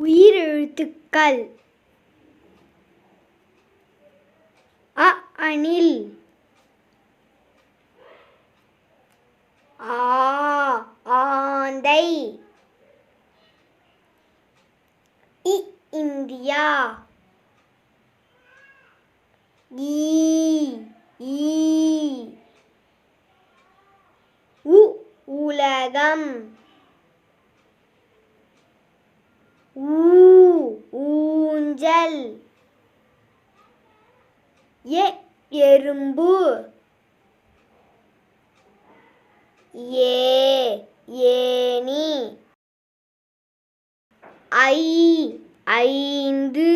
உயிரெழுத்துக்கள் அ அணில், ஆ ஆந்தை, இ இந்தியா, ஈ ஈ, உ உலகம், ஊ ஊஞ்சல், எ எறும்பு, ஏ ஏணி, ஐ ஐந்து,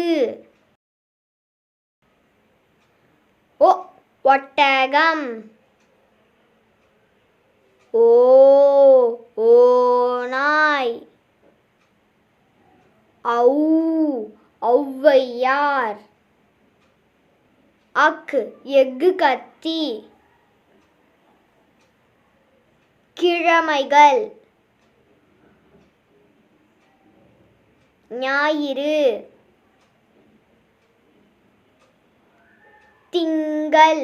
ஒ ஒட்டகம், ஓ ஓநாய், ஔ ஔவையார், அக் எஃகு கத்தி, கிழமைகள், ஞாயிறு, திங்கள்,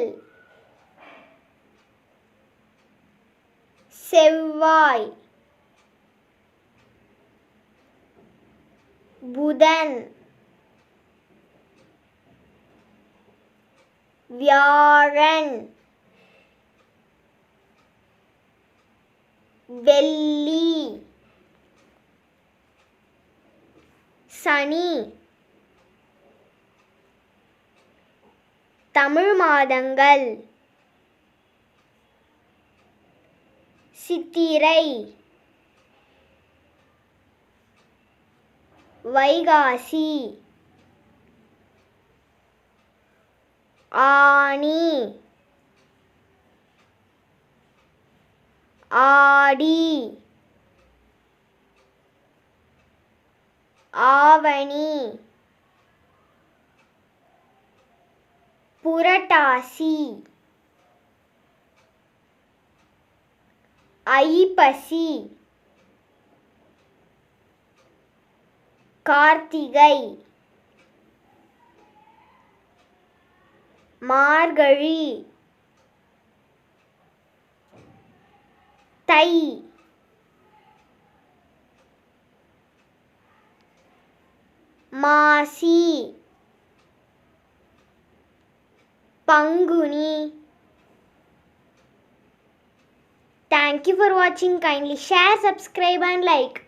செவ்வாய், புதன், வியாழன், வெள்ளி, சனி. தமிழ் மாதங்கள் சித்திரை, வைகாசி, ஆனி, ஆடி, ஆவணி, புரட்டாசி, ஐப்பசி, கார்த்திகை, மார்கழி, தை, மாசி, Panguni. Thank you for watching. Kindly share, subscribe and like.